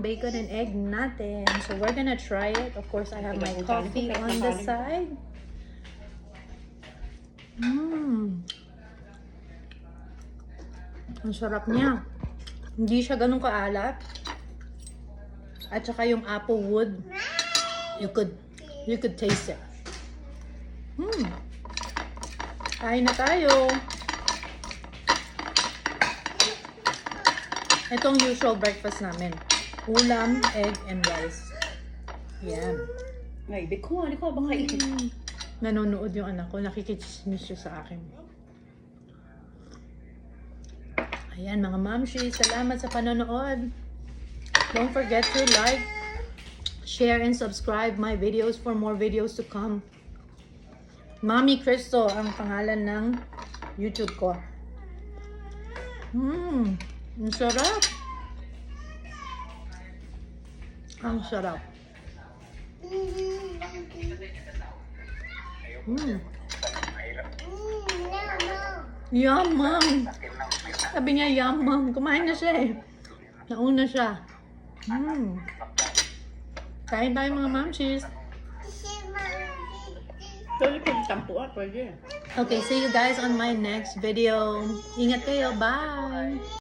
Bacon and egg natin. So we're gonna try it. Of course, I have my coffee on the side. Ang sarap niya. Hindi siya ganun kaalat. At saka yung apple wood, you could taste it. Kain na tayo. Itong usual breakfast namin. Ulam, egg, and rice. Yan. Ay, di ko ba kainin? Nanonood yung anak ko. Nakikichismis siya sa akin. Ayan mga mamshi, salamat sa panonood. Don't forget to like, share, and subscribe my videos for more videos to come. Mami Cristo ang pangalan ng YouTube ko. Ang sarap. Ang sarap. Yummy. Sabi niya yummy. Kumain na siya eh. Nauna siya. Kain tayo mga mamshis. Pwede. Okay, see you guys on my next video. Ingat kayo. Bye!